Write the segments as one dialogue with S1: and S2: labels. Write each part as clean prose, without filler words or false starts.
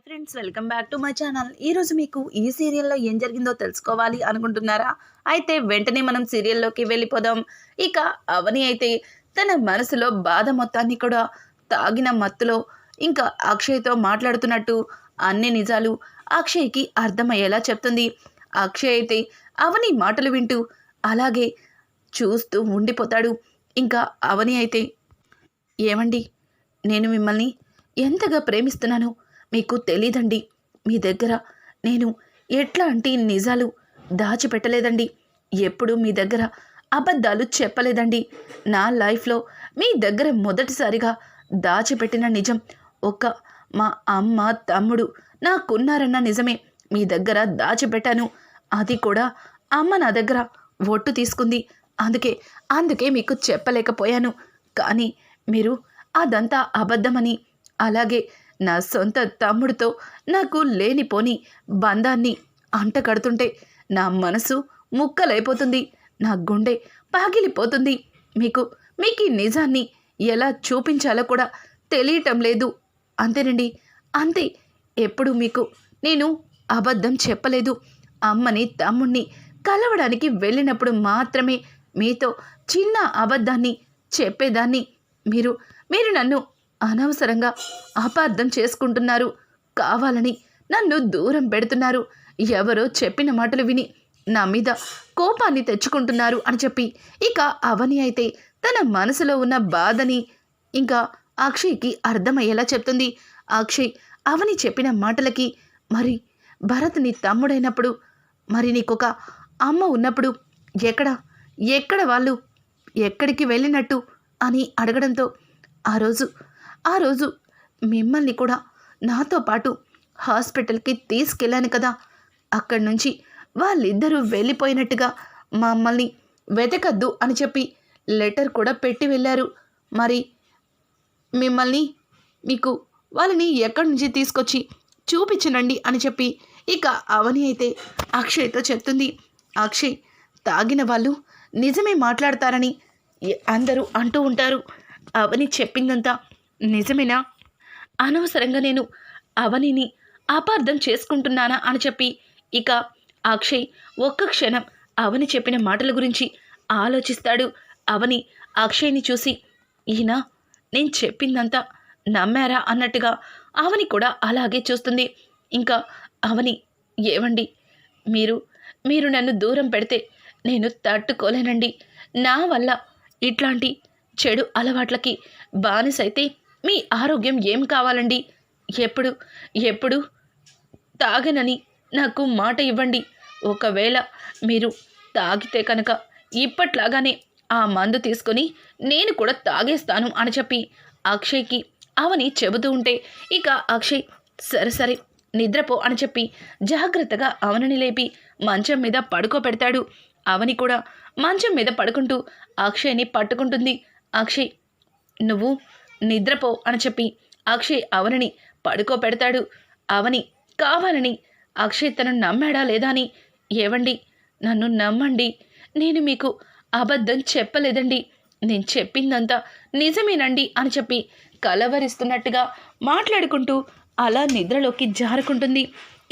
S1: Hi friends, welcome back to my channel. ఈరోజు మీకు ఈ సీరియల్లో ఏం జరిగిందో తెలుసుకోవాలి అనుకుంటున్నారా? అయితే వెంటనే మనం సీరియల్లోకి వెళ్ళిపోదాం. ఇక అవని అయితే తన మనసులో బాధ మొత్తాన్ని కూడా తాగిన మత్తులో ఇంకా అక్షయ్తో మాట్లాడుతున్నట్టు అన్ని నిజాలు అక్షయ్కి అర్థమయ్యేలా చెప్తుంది. అక్షయ్ అయితే అవని మాటలు వింటూ అలాగే చూస్తూ ఉండిపోతాడు. ఇంకా అవని అయితే, ఏమండి, నేను మిమ్మల్ని ఎంతగా ప్రేమిస్తున్నానో మీకు తెలీదండి. మీ దగ్గర నేను ఎట్లాంటి నిజాలు దాచిపెట్టలేదండి. ఎప్పుడు మీ దగ్గర అబద్ధాలు చెప్పలేదండి. నా లైఫ్లో మీ దగ్గర మొదటిసారిగా దాచిపెట్టిన నిజం మా అమ్మ తమ్ముడు నాకున్నారన్న నిజమే మీ దగ్గర దాచిపెట్టాను. అది కూడా అమ్మ నా దగ్గర ఒట్టు తీసుకుంది. అందుకే మీకు చెప్పలేకపోయాను. కానీ మీరు అదంతా అబద్ధమని, అలాగే నా సొంత తమ్ముడితో నాకు లేనిపోని బంధాన్ని అంటకడుతుంటే నా మనసు ముక్కలైపోతుంది, నా గుండె పగిలిపోతుంది. మీకు ఈ నిజాన్ని ఎలా చూపించాలో కూడా తెలియటం లేదు. అంతేనండి, అంతే. ఎప్పుడు మీకు నేను అబద్ధం చెప్పలేదు. అమ్మని తమ్ముణ్ణి కలవడానికి వెళ్ళినప్పుడు మాత్రమే మీతో చిన్న అబద్ధాన్ని చెప్పేదాన్ని. మీరు నన్ను అనవసరంగా అపార్థం చేసుకుంటున్నారు. కావాలని నన్ను దూరం పెడుతున్నారు. ఎవరో చెప్పిన మాటలు విని నా మీద కోపాన్ని తెచ్చుకుంటున్నారు అని చెప్పి ఇక అవని అయితే తన మనసులో ఉన్న బాధని ఇంకా అక్షయ్కి అర్థమయ్యేలా చెప్తుంది. అక్షయ్ అవని చెప్పిన మాటలకి, మరి భరత్ నీ తమ్ముడైనప్పుడు, మరి నీకొక అమ్మ ఉన్నప్పుడు ఎక్కడ వాళ్ళు ఎక్కడికి వెళ్ళినట్టు అని అడగడంతో ఆ రోజు మిమ్మల్ని కూడా నాతో పాటు హాస్పిటల్కి తీసుకెళ్ళాను కదా, అక్కడి నుంచి వాళ్ళిద్దరూ వెళ్ళిపోయినట్టుగా మమ్మల్ని వెతకద్దు అని చెప్పి లెటర్ కూడా పెట్టి వెళ్ళారు. మరి మీకు వాళ్ళని ఎక్కడి నుంచి తీసుకొచ్చి చూపించనండి అని చెప్పి ఇక అవని అయితే అక్షయ్తో చెప్తుంది. అక్షయ్, తాగిన వాళ్ళు నిజమే మాట్లాడతారని అందరూ అంటూ ఉంటారు. అవని చెప్పిందంతా నిజమేనా? అనవసరంగా నేను అవనిని అపార్థం చేసుకుంటున్నానా అని చెప్పి ఇక అక్షయ్ ఒక్క క్షణం అవని చెప్పిన మాటల గురించి ఆలోచిస్తాడు. అవని అక్షయ్ని చూసి, ఈయన నేను చెప్పిందంతా నమ్మారా అన్నట్టుగా అవని కూడా అలాగే చూస్తుంది. ఇంకా అవని, ఏవండి, మీరు నన్ను దూరం పెడితే నేను తట్టుకోలేనండి. నా వల్ల ఇట్లాంటి చెడు అలవాట్లకి బానిసైతే మీ ఆరోగ్యం ఏం కావాలండి? ఎప్పుడు తాగనని నాకు మాట ఇవ్వండి. ఒకవేళ మీరు తాగితే కనుక ఇప్పట్లాగానే ఆ మందు తీసుకొని నేను కూడా తాగేస్తాను అని చెప్పి అక్షయ్కి అవని చెబుతూ ఉంటే ఇక అక్షయ్, సరే నిద్రపో అని చెప్పి జాగ్రత్తగా అవనిని లేపి మంచం మీద పడుకోబెడతాడు. అవని కూడా మంచం మీద పడుకుంటూ అక్షయ్ని పట్టుకుంటుంది. అక్షయ్, నువ్వు నిద్రపో అని చెప్పి అక్షయ్ అవనిని పడుకోబెడతాడు. అవని కావాలని అక్షయ్ తనను నమ్మాడా లేదా అని, ఏవండి, నన్ను నమ్మండి, నేను మీకు అబద్ధం చెప్పలేదండి, నేను చెప్పిందంతా నిజమేనండి అని చెప్పి కలవరిస్తున్నట్టుగా మాట్లాడుకుంటూ అలా నిద్రలోకి జారుకుంటుంది.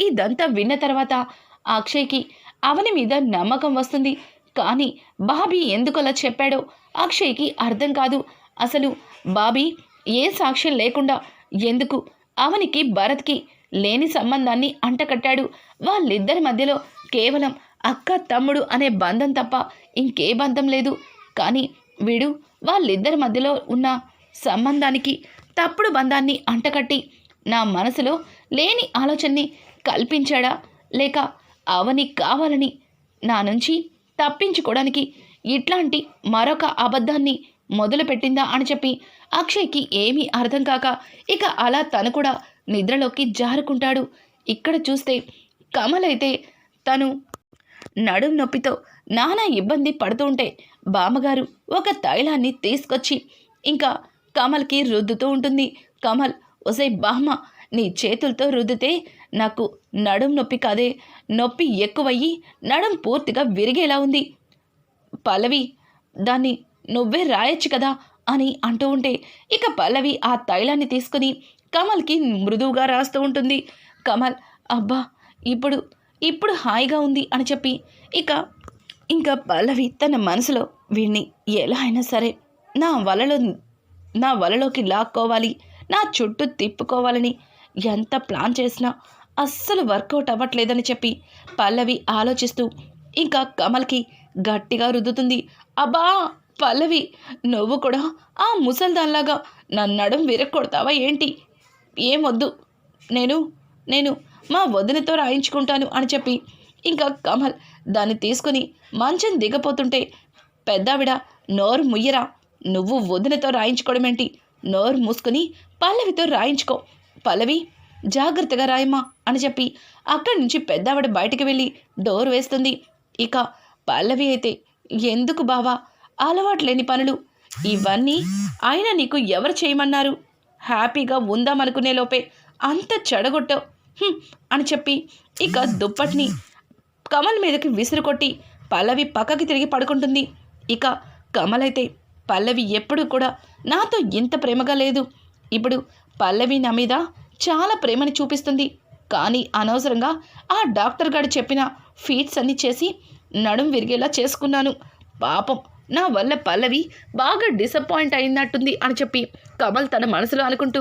S1: ఇదంతా విన్న తర్వాత అక్షయ్కి అవని మీద నమ్మకం వస్తుంది. కానీ బాబీ ఎందుకు అలా చెప్పాడో అక్షయ్కి అర్థం కాదు. అసలు బాబీ ఏ సాక్ష్యం లేకుండా ఎందుకు అవనికి భరత్కి లేని సంబంధాన్ని అంటకట్టాడు? వాళ్ళిద్దరి మధ్యలో కేవలం అక్క తమ్ముడు అనే బంధం తప్ప ఇంకే బంధం లేదు. కానీ వీడు వాళ్ళిద్దరి మధ్యలో ఉన్న సంబంధానికి తప్పుడు బంధాన్ని అంటకట్టి నా మనసులో లేని ఆలోచనని కల్పించాడా, లేక అవని కావాలని నా నుంచి తప్పించుకోవడానికి ఇట్లాంటి మరొక అబద్ధాన్ని మొదలుపెట్టిందా అని చెప్పి అక్షయ్కి ఏమీ అర్థం కాక ఇక అలా తను కూడా నిద్రలోకి జారుకుంటాడు. ఇక్కడ చూస్తే కమల్ అయితే తను నడుం నొప్పితో నానా ఇబ్బంది పడుతూ ఉంటే బామ్మగారు ఒక తైలాన్ని తీసుకొచ్చి ఇంకా కమల్కి రుద్దుతూ ఉంటుంది. కమల్, ఒసే బామ్మ, నీ చేతులతో రుద్దితే నాకు నడుం నొప్పి కాదే, నొప్పి ఎక్కువయ్యి నడుం పూర్తిగా విరిగేలా ఉంది. పల్లవి, దాన్ని నువ్వే రాయొచ్చు కదా అని అంటూ ఉంటే ఇక పల్లవి ఆ తైలాన్ని తీసుకుని కమల్కి మృదువుగా రాస్తూ ఉంటుంది. కమల్ అబ్బా ఇప్పుడు ఇప్పుడు హాయిగా ఉంది అని చెప్పి ఇంకా పల్లవి తన మనసులో వీడిని ఎలా అయినా సరే నా వలలోకి లాక్కోవాలి, నా చుట్టూ తిప్పుకోవాలని ఎంత ప్లాన్ చేసినా అస్సలు వర్కౌట్ అవ్వట్లేదని చెప్పి పల్లవి ఆలోచిస్తూ ఇంకా కమల్కి గట్టిగా రుద్దుతుంది. అబ్బా పల్లవి, నువ్వు కూడా ఆ ముసల్దాన్లాగా నన్నడం విరక్కొడతావా ఏంటి? ఏమొద్దు, నేను మా వదినతో రాయించుకుంటాను అని చెప్పి ఇంకా కమల్ దాన్ని తీసుకుని మంచం దిగపోతుంటే, పెద్దావిడ నోరు ముయ్యరా, నువ్వు వదినతో రాయించుకోవడమేంటి? నోరు మూసుకుని పల్లవితో రాయించుకో, పల్లవి జాగ్రత్తగా రాయమ్మా అని చెప్పి అక్కడి నుంచి పెద్దావిడ బయటికి వెళ్ళి డోర్ వేస్తుంది. ఇక పల్లవి అయితే, ఎందుకు బావా అలవాట్లేని పనులు ఇవన్నీ, అయినా నీకు ఎవరు చేయమన్నారు? హ్యాపీగా ఉందామనుకునే లోపే అంత చెడగొట్టావు అని చెప్పి ఇక దుప్పటిని కమల్ మీదకి విసురుకొట్టి పల్లవి పక్కకి తిరిగి పడుకుంటుంది. ఇక కమల్ అయితే, పల్లవి ఎప్పుడు కూడా నాతో ఇంత ప్రేమగా లేదు, ఇప్పుడు పల్లవి నా మీద చాలా ప్రేమని చూపిస్తుంది, కానీ అనవసరంగా ఆ డాక్టర్ గారు చెప్పిన ఫీట్స్ అన్నీ చేసి నడుం విరిగేలా చేసుకున్నాను, పాపం నా వల్ల పల్లవి బాగా డిసప్పాయింట్ అయినట్టుంది అని చెప్పి కమల్ తన మనసులో అనుకుంటూ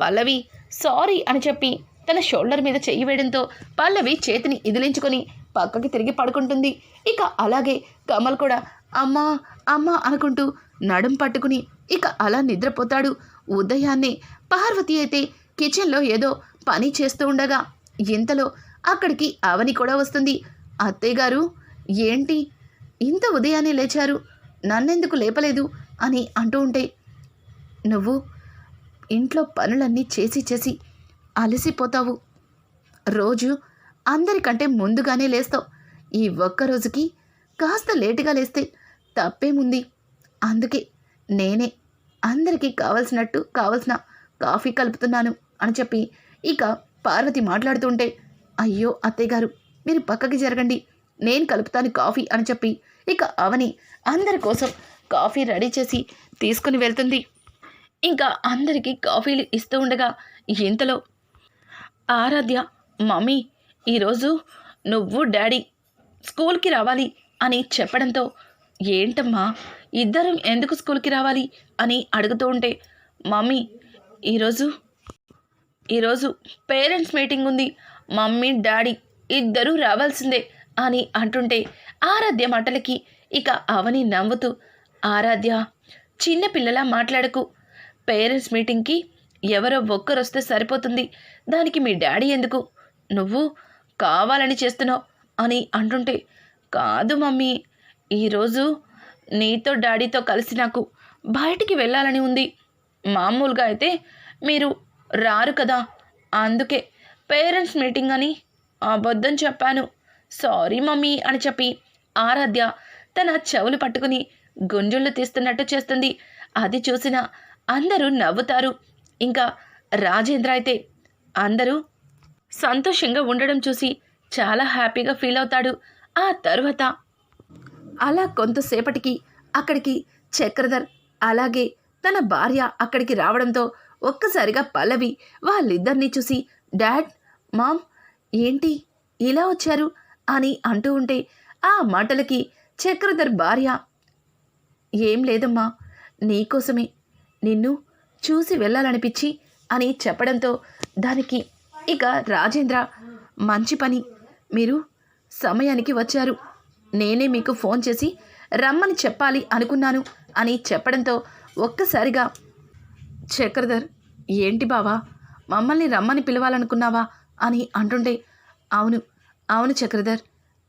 S1: పల్లవి సారీ అని చెప్పి తన షోల్డర్ మీద చెయ్యి వేయడంతో పల్లవి చేతిని ఇదిలించుకొని పక్కకి తిరిగి పడుకుంటుంది. ఇక అలాగే కమల్ కూడా అమ్మా అమ్మా అనుకుంటూ నడుం పట్టుకుని ఇక అలా నిద్రపోతాడు. ఉదయాన్నే పార్వతి అయితే కిచెన్లో ఏదో పని చేస్తూ ఉండగా ఇంతలో అక్కడికి అవని కూడా వస్తుంది. అత్తయ్య గారు ఏంటి ఇంత ఉదయాన్నే లేచారు, నన్నెందుకు లేపలేదు అని అంటూ ఉంటే, నువ్వు ఇంట్లో పనులన్నీ చేసి అలసిపోతావు, రోజు అందరికంటే ముందుగానే లేస్తావు, ఈ ఒక్కరోజుకి కాస్త లేటుగా లేస్తే తప్పేముంది, అందుకే నేనే అందరికీ కావలసిన కాఫీ కలుపుతున్నాను అని చెప్పి ఇక పార్వతి మాట్లాడుతుంటే, అయ్యో అత్తయ్య గారు మీరు పక్కకి జరగండి, నేను కలుపుతాను కాఫీ అని చెప్పి ఇక అవని అందరి కోసం కాఫీ రెడీ చేసి తీసుకుని వెళ్తుంది. ఇంకా అందరికీ కాఫీలు ఇస్తూ ఉండగా ఇంతలో ఆరాధ్య, మమ్మీ ఈరోజు నువ్వు డాడీ స్కూల్కి రావాలి అని చెప్పడంతో, ఏంటమ్మా ఇద్దరం ఎందుకు స్కూల్కి రావాలి అని అడుగుతూ ఉంటే, మమ్మీ ఈరోజు పేరెంట్స్ మీటింగ్ ఉంది, మమ్మీ డాడీ ఇద్దరూ రావాల్సిందే అని అంటుంటే ఆరాధ్య మాటలకి ఇక అవని నవ్వుతూ, ఆరాధ్య చిన్నపిల్లలా మాట్లాడకు, పేరెంట్స్ మీటింగ్కి ఎవరో ఒక్కరొస్తే సరిపోతుంది, దానికి మీ డాడీ ఎందుకు, నువ్వు కావాలని చేస్తున్నావు అని అంటుంటే, కాదు మమ్మీ ఈరోజు నీతో డాడీతో కలిసి నాకు బయటికి వెళ్ళాలని ఉంది, మామూలుగా అయితే మీరు రారు కదా, అందుకే పేరెంట్స్ మీటింగ్ అని అబద్ధం చెప్పాను, సారీ మమ్మీ అని చెప్పి ఆరాధ్య తన చెవులు పట్టుకుని గుంజుళ్ళు తీస్తున్నట్టు చేస్తుంది. అది చూసిన అందరూ నవ్వుతారు. ఇంకా రాజేంద్ర అయితే అందరూ సంతోషంగా ఉండడం చూసి చాలా హ్యాపీగా ఫీల్ అవుతాడు. ఆ తరువాత అలా కొంతసేపటికి అక్కడికి చక్రధర్ అలాగే తన భార్య అక్కడికి రావడంతో ఒక్కసారిగా పల్లవి వాళ్ళిద్దరినీ చూసి, డాడ్ మామ్ ఏంటి ఇలా వచ్చారు అని అంటూ ఉంటే ఆ మాటలకి చక్రధర్ భార్య, ఏం లేదమ్మా, నీకోసమే నిన్ను చూసి వెళ్ళాలనిపించి అని చెప్పడంతో దానికి ఇక రాజేంద్ర, మంచి పని, మీరు సమయానికి వచ్చారు, నేనే మీకు ఫోన్ చేసి రమ్మని చెప్పాలి అనుకున్నాను అని చెప్పడంతో ఒక్కసారిగా చక్రధర్, ఏంటి బావా మమ్మల్ని రమ్మని పిలవాలనుకున్నావా అని అంటుంటే, అవును చక్రధర్,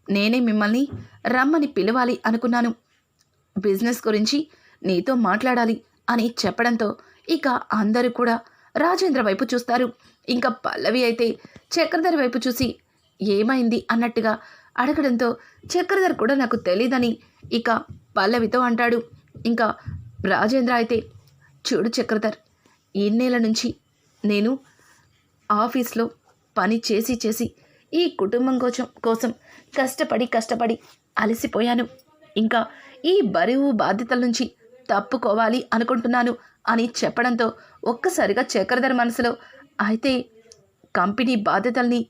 S1: నేనే మిమ్మల్ని రమ్మని పిలవాలి అనుకున్నాను, బిజినెస్ గురించి నీతో మాట్లాడాలి అని చెప్పడంతో ఇక అందరూ కూడా రాజేంద్ర వైపు చూస్తారు. ఇంకా పల్లవి అయితే చక్రధర్ వైపు చూసి ఏమైంది అన్నట్టుగా అడగడంతో చక్రధర్ కూడా నాకు తెలీదని ఇక పల్లవితో అంటాడు. ఇంకా రాజేంద్ర అయితే, చూడు చక్రధర్, ఇన్నేళ్ల నుంచి నేను ఆఫీస్లో పని చేసి ఈ కుటుంబం కోసం కష్టపడి అలసిపోయాను, ఇంకా ఈ బరువు బాధ్యతల నుంచి తప్పుకోవాలి అనుకుంటున్నాను అని చెప్పడంతో ఒక్కసారిగా చక్రధర్ మనసులో అయితే కంపెనీ బాధ్యతల్ని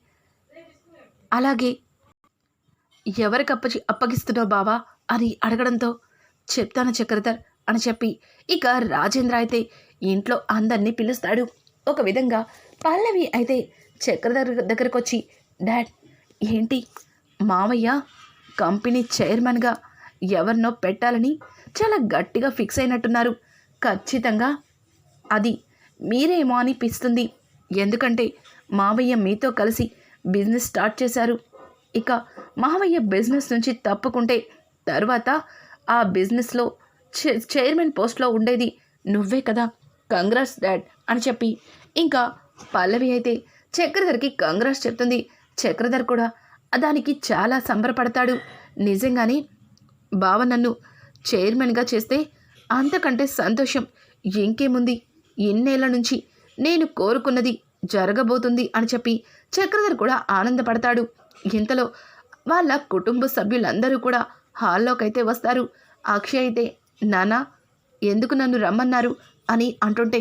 S1: అలాగే ఎవరికి అప్పగిస్తున్నావు బావా అని అడగడంతో చెప్తాను చక్రధర్ అని చెప్పి ఇక రాజేంద్ర అయితే ఇంట్లో అందరినీ పిలుస్తాడు. ఒక విధంగా పల్లవి అయితే చక్రధర్ దగ్గరకు వచ్చి డాడ్ ఏంటి మావయ్య కంపెనీ చైర్మన్గా ఎవరినో పెట్టాలని చాలా గట్టిగా ఫిక్స్ అయినట్టున్నారు. ఖచ్చితంగా అది మీరేమో అనిపిస్తుంది. ఎందుకంటే మావయ్య మీతో కలిసి బిజినెస్ స్టార్ట్ చేశారు. ఇక మావయ్య బిజినెస్ నుంచి తప్పుకుంటే తర్వాత ఆ బిజినెస్లో చైర్మన్ పోస్ట్లో ఉండేది నువ్వే కదా. కంగ్రాట్స్ డాడ్ అని చెప్పి ఇంకా పల్లవి అయితే చక్రధర్కి కంగ్రాట్స్ చెప్తుంది. చక్రధర్ కూడా దానికి చాలా సంబరపడతాడు. నిజంగానే బావ నన్ను చైర్మన్గా చేస్తే అంతకంటే సంతోషం ఇంకేముంది. ఇన్నేళ్ల నుంచి నేను కోరుకున్నది జరగబోతుంది అని చెప్పి చక్రధర్ కూడా ఆనందపడతాడు. ఇంతలో వాళ్ళ కుటుంబ సభ్యులందరూ కూడా హాల్లోకైతే వస్తారు. అక్షయ్ అయితే నానా ఎందుకు నన్ను రమ్మన్నారు అని అంటుంటే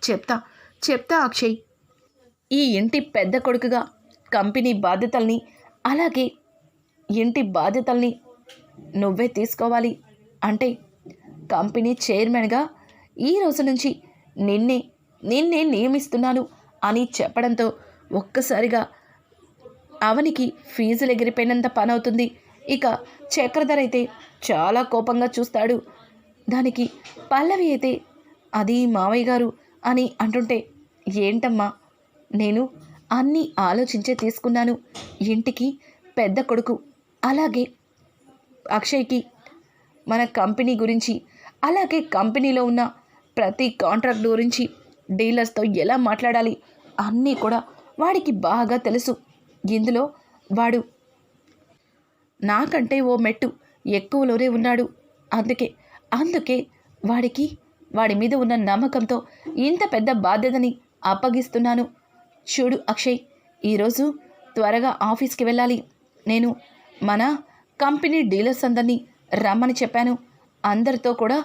S1: చెప్తా అక్షయ్, ఈ ఇంటి పెద్ద కొడుకుగా కంపెనీ బాధ్యతల్ని అలాగే ఇంటి బాధ్యతల్ని నువ్వే తీసుకోవాలి. అంటే కంపెనీ చైర్మన్గా ఈ రోజు నుంచి నిన్నే నియమిస్తున్నాను అని చెప్పడంతో ఒక్కసారిగా అవనికి ఫీజులు ఎగిరిపోయినంత పని అవుతుంది. ఇక చక్రధర్ అయితే చాలా కోపంగా చూస్తాడు. దానికి పల్లవి అయితే అది మావయ్య గారు అని అంటుంటే ఏంటమ్మా నేను అన్నీ ఆలోచించే తీసుకున్నాను. ఇంటికి పెద్ద కొడుకు అలాగే అక్షయ్కి మన కంపెనీ గురించి అలాగే కంపెనీలో ఉన్న ప్రతి కాంట్రాక్ట్ గురించి డీలర్స్తో ఎలా మాట్లాడాలి అన్నీ కూడా వాడికి బాగా తెలుసు. ఇందులో వాడు నాకంటే ఓ మెట్టు ఎక్కువలోనే ఉన్నాడు. అందుకే వాడి మీద ఉన్న నమ్మకంతో ఇంత పెద్ద బాధ్యతని అప్పగిస్తున్నాను. చూడు అక్షయ్, ఈరోజు త్వరగా ఆఫీస్కి వెళ్ళాలి. నేను మన కంపెనీ డీలర్స్ అందరినీ రమ్మని చెప్పాను. అందరితో కూడా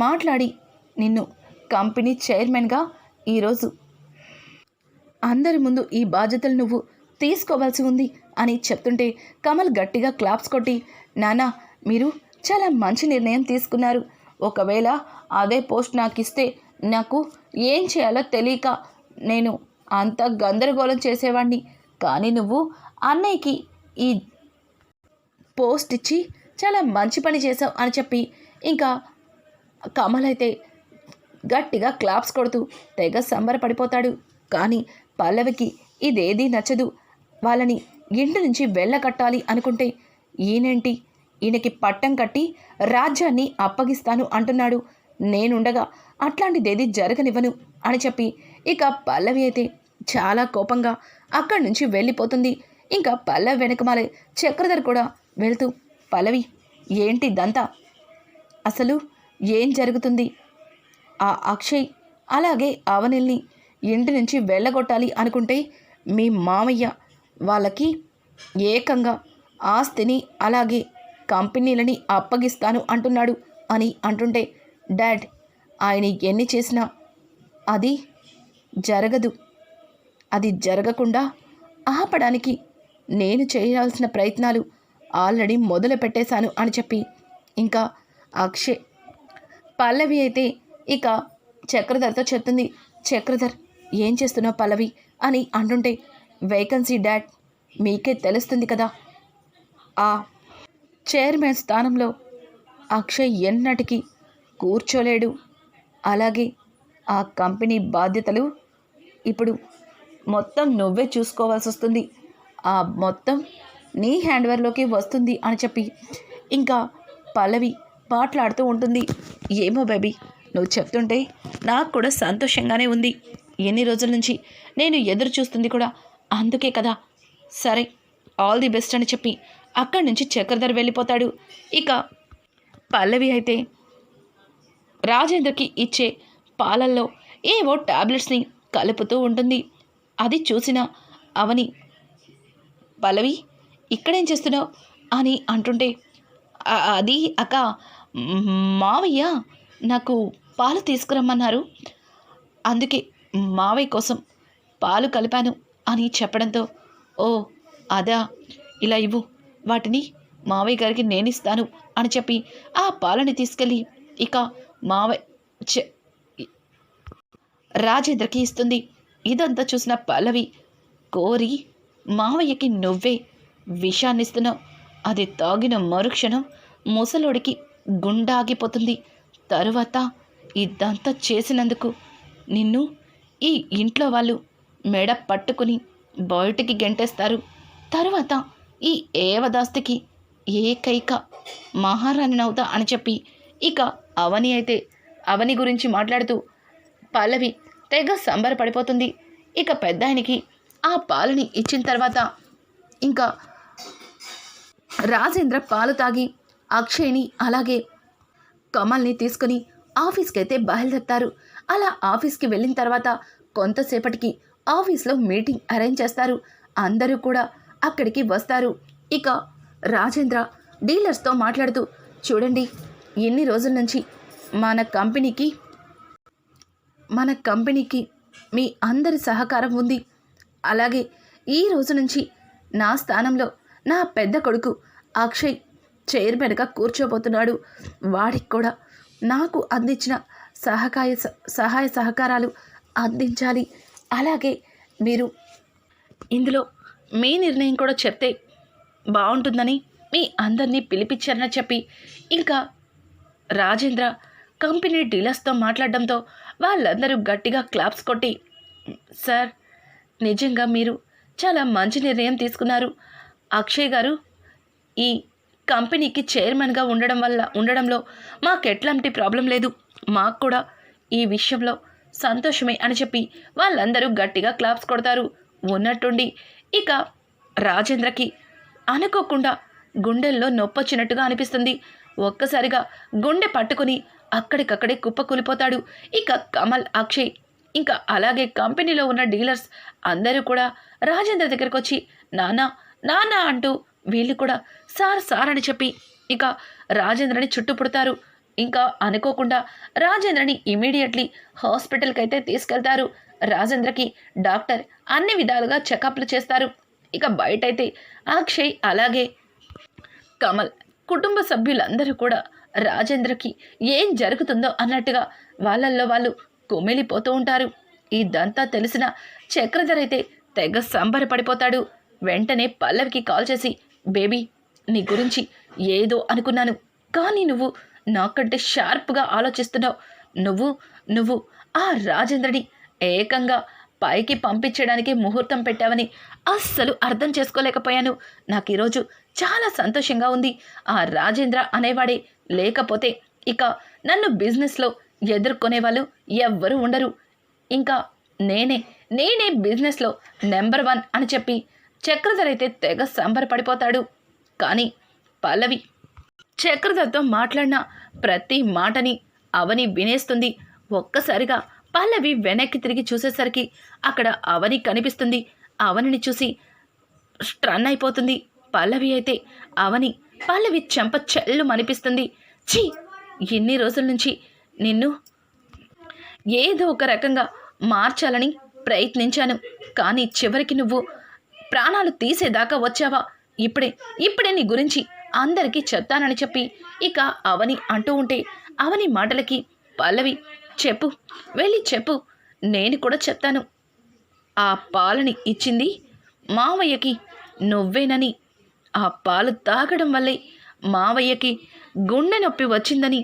S1: మాట్లాడి నిన్ను కంపెనీ చైర్మన్గా ఈరోజు అందరి ముందు ఈ బాధ్యతలు నువ్వు తీసుకోవాల్సి ఉంది అని చెప్తుంటే కమల్ గట్టిగా క్లాప్స్ కొట్టి నానా మీరు చాలా మంచి నిర్ణయం తీసుకున్నారు. ఒకవేళ అదే పోస్ట్ నాకు ఇస్తే నాకు ఏం చేయాలో తెలియక నేను అంత గందరగోళం చేసేవాడిని. కానీ నువ్వు అన్నయ్యకి ఈ పోస్ట్ ఇచ్చి చాలా మంచి పని చేసావు అని చెప్పి ఇంకా కమల్ అయితే గట్టిగా క్లాప్స్ కొడుతూ తెగ సంబరపడిపోతాడు. కానీ పల్లవికి ఇదేదీ నచ్చదు. వాళ్ళని ఇంటి నుంచి వెళ్ళకట్టాలి అనుకుంటే ఈయనేంటి ఈయనకి పట్టం కట్టి రాజ్యాన్ని అప్పగిస్తాను అంటున్నాడు. నేనుండగా అట్లాంటిదేది జరగనివ్వను అని చెప్పి ఇక పల్లవి అయితే చాలా కోపంగా అక్కడి నుంచి వెళ్ళిపోతుంది. ఇంకా పల్లవి వెనకమాలే చక్రధర్ కూడా వెళ్తూ పల్లవి ఏంటి దంతా, అసలు ఏం జరుగుతుంది? ఆ అక్షయ్ అలాగే అవనిల్ని ఇంటి నుంచి వెళ్ళగొట్టాలి అనుకుంటే మీ మామయ్య వాళ్ళకి ఏకంగా ఆస్తిని అలాగే కంపెనీలని అప్పగిస్తాను అంటున్నాడు అని అంటుంటే డాడ్ ఆయన ఎన్ని చేసినా అది జరగదు. అది జరగకుండా ఆపడానికి నేను చేయాల్సిన ప్రయత్నాలు ఆల్రెడీ మొదలు పెట్టేశాను అని చెప్పి ఇంకా అక్షయ్ పల్లవి అయితే ఇక చక్రధర్తో చెప్తుంది. చక్రధర్ ఏం చేస్తున్నావు పల్లవి అని అంటుంటే వేకెన్సీ డాడ్ మీకే తెలుస్తుంది కదా. ఆ చైర్మన్ స్థానంలో అక్షయ్ ఎన్నటికీ కూర్చోలేడు. అలాగే ఆ కంపెనీ బాధ్యతలు ఇప్పుడు మొత్తం నువ్వే చూసుకోవాల్సి వస్తుంది. ఆ మొత్తం నీ హ్యాండ్వర్లోకి వస్తుంది అని చెప్పి ఇంకా పల్లవి మాట్లాడుతూ ఉంటుంది. ఏమో బేబీ నువ్వు చెప్తుంటే నాకు కూడా సంతోషంగానే ఉంది. ఎన్ని రోజుల నుంచి నేను ఎదురు చూస్తుంది కూడా అందుకే కదా. సరే ఆల్ ది బెస్ట్ అని చెప్పి అక్కడి నుంచి చక్రధర్ వెళ్ళిపోతాడు. ఇక పల్లవి అయితే రాజేంద్రకి ఇచ్చే పాలల్లో ఏవో టాబ్లెట్స్ని కలుపుతూ ఉంటుంది. అది చూసిన అవని పల్లవి ఇక్కడేం చేస్తున్నావు అని అంటుంటే అది అక్క మావయ్య నాకు పాలు తీసుకురమ్మన్నారు, అందుకే మావయ్య కోసం పాలు కలిపాను అని చెప్పడంతో, ఓ అదా, ఇలా ఇవ్వు, వాటిని మావయ్య గారికి నేనిస్తాను అని చెప్పి ఆ పాలని తీసుకెళ్ళి ఇక మావయ్య రాజేంద్రకి ఇస్తుంది. ఇదంతా చూసిన పల్లవి, కోరి మావయ్యకి నువ్వే విషాన్నిస్తున్నావు, అది తాగిన మరుక్షణం ముసలోడికి గుండాగిపోతుంది. తరువాత ఇదంతా చేసినందుకు నిన్ను ఈ ఇంట్లో వాళ్ళు మెడ పట్టుకుని బయటికి గెంటేస్తారు. తరువాత ఈ ఏవదాస్తికి ఏకైక మహారాణినవుతా అని చెప్పి ఇక అవని గురించి మాట్లాడుతూ పల్లవి తెగ సంబరపడిపోతుంది. ఇక పెద్దాయనికి ఆ పాలని ఇచ్చిన తర్వాత ఇంకా రాజేంద్ర పాలు తాగి అక్షయ్ని అలాగే కమల్ని తీసుకుని ఆఫీస్కి అయితే బయలుదేరుతారు. అలా ఆఫీస్కి వెళ్ళిన తర్వాత కొంతసేపటికి ఆఫీస్లో మీటింగ్ అరేంజ్ చేస్తారు. అందరూ కూడా అక్కడికి వస్తారు. ఇక రాజేంద్ర డీలర్స్తో మాట్లాడుతూ, చూడండి, ఎన్ని రోజుల నుంచి మన కంపెనీకి మీ అందరి సహకారం ఉంది. అలాగే ఈ రోజు నుంచి నా స్థానంలో నా పెద్ద కొడుకు అక్షయ్ చైర్మన్గా కూర్చోబోతున్నాడు. వాడికి కూడా నాకు అందించిన సహాయ సహకారాలు అందించాలి. అలాగే మీరు ఇందులో మీ నిర్ణయం కూడా చెప్తే బాగుంటుందని మీ అందరినీ పిలిపించారని చెప్పి ఇంకా రాజేంద్ర కంపెనీ డీలర్స్తో మాట్లాడడంతో వాళ్ళందరూ గట్టిగా క్లాప్స్ కొట్టి, సార్, నిజంగా మీరు చాలా మంచి నిర్ణయం తీసుకున్నారు. అక్షయ్ గారు ఈ కంపెనీకి చైర్మన్గా ఉండడంలో మాకు ఎట్లాంటి ప్రాబ్లం లేదు. మాకు కూడా ఈ విషయంలో సంతోషమే అని చెప్పి వాళ్ళందరూ గట్టిగా క్లాప్స్ కొడతారు. ఉన్నట్టుండి ఇక రాజేంద్రకి అనుకోకుండా గుండెల్లో నొప్పొచ్చినట్టుగా అనిపిస్తుంది. ఒక్కసారిగా గుండె పట్టుకుని అక్కడికక్కడే కుప్పకూలిపోతాడు. ఇక కమల్, అక్షయ్ ఇంకా అలాగే కంపెనీలో ఉన్న డీలర్స్ అందరూ కూడా రాజేంద్ర దగ్గరకు వచ్చి నానా నానా అంటూ వీళ్ళు కూడా సార్ అని చెప్పి ఇక రాజేంద్రని చుట్టుపుడతారు. ఇంకా అనుకోకుండా రాజేంద్రని ఇమీడియట్లీ హాస్పిటల్కి అయితే తీసుకెళ్తారు. రాజేంద్రకి డాక్టర్ అన్ని విధాలుగా చెకప్లు చేస్తారు. ఇక బయటైతే అక్షయ్ అలాగే కమల్ కుటుంబ సభ్యులందరూ కూడా రాజేంద్రకి ఏం జరుగుతుందో అన్నట్టుగా వాళ్ళల్లో వాళ్ళు కుమిలిపోతూ ఉంటారు. ఇదంతా తెలిసిన చక్రధర్ అయితే తెగ సంబరపడిపోతాడు. వెంటనే పల్లవికి కాల్ చేసి, బేబీ, నీ గురించి ఏదో అనుకున్నాను, కానీ నువ్వు నాకంటే షార్ప్గా ఆలోచిస్తున్నావు. నువ్వు ఆ రాజేంద్రని ఏకంగా పైకి పంపించడానికి ముహూర్తం పెట్టావని అస్సలు అర్థం చేసుకోలేకపోయాను. నాకు ఈరోజు చాలా సంతోషంగా ఉంది. ఆ రాజేంద్ర అనేవాడే లేకపోతే ఇక నన్ను బిజినెస్లో ఎదుర్కొనే వాళ్ళు ఎవ్వరూ ఉండరు. ఇంకా నేనే బిజినెస్లో నెంబర్ 1 అని చెప్పి చక్రధర్ అయితే తెగ సంబరపడిపోతాడు. కానీ పల్లవి చక్రధర్తో మాట్లాడిన ప్రతి మాటని అవని వినేస్తుంది. ఒక్కసారిగా పల్లవి వెనక్కి తిరిగి చూసేసరికి అక్కడ అవని కనిపిస్తుంది. అవనిని చూసి స్ట్రన్ అయిపోతుంది. పల్లవి అయితే పల్లవి చెంప చెల్లు మనిపిస్తుంది. ఛీ, ఎన్ని రోజుల నుంచి నిన్ను ఏదో ఒక రకంగా మార్చాలని ప్రయత్నించాను, కానీ చివరికి నువ్వు ప్రాణాలు తీసేదాకా వచ్చావా? ఇప్పుడే నీ గురించి అందరికీ చెప్తానని చెప్పి ఇక అవని అంటూ ఉంటే అవని మాటలకి పల్లవి, చెప్పు, వెళ్ళి చెప్పు, నేను కూడా చెప్తాను. ఆ పాలని ఇచ్చింది మావయ్యకి నువ్వేనని, ఆ పాలు తాగడం వల్లే మావయ్యకి గుండె నొప్పి వచ్చిందని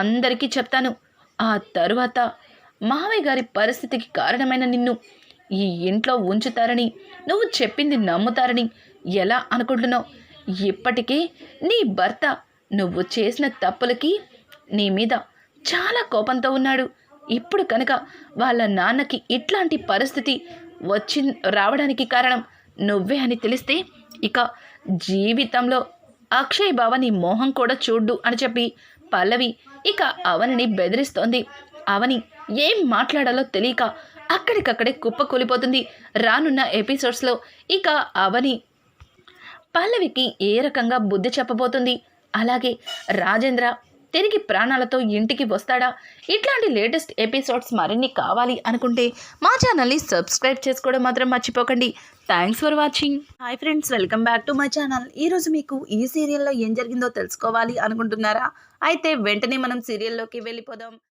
S1: అందరికీ చెప్తాను. ఆ తరువాత మావయ్య గారి పరిస్థితికి కారణమైన నిన్ను ఈ ఇంట్లో ఉంచుతారని, నువ్వు చెప్పింది నమ్ముతారని ఎలా అనుకుంటున్నావు? ఇప్పటికే నీ భర్త నువ్వు చేసిన తప్పులకి నీ మీద చాలా కోపంతో ఉన్నాడు. ఇప్పుడు కనుక వాళ్ళ నాన్నకి ఇట్లాంటి పరిస్థితి రావడానికి కారణం నువ్వే అని తెలిస్తే ఇక జీవితంలో అక్షయ్ బావ నీ మోహం కూడా చూడ్డు అని చెప్పి పల్లవి ఇక అవనిని బెదిరిస్తోంది. అవని ఏం మాట్లాడాలో తెలియక అక్కడికక్కడే కుప్పకూలిపోతుంది. రానున్న ఎపిసోడ్స్లో ఇక అవని పల్లవికి ఏ రకంగా బుద్ధి చెప్పబోతుంది, అలాగే రాజేంద్ర తిరిగి ప్రాణాలతో ఇంటికి వస్తాడా? ఇట్లాంటి లేటెస్ట్ ఎపిసోడ్స్ మరిన్ని కావాలి అనుకుంటే మా ఛానల్ని సబ్స్క్రైబ్ చేసుకోవడం మాత్రం మర్చిపోకండి. Thanks for watching. Hi friends, welcome back to my channel. ఈరోజు మీకు ఈ సీరియల్లో ఏం జరిగిందో తెలుసుకోవాలి అనుకుంటున్నారా? అయితే వెంటనే మనం సీరియల్లోకి వెళ్ళిపోదాం.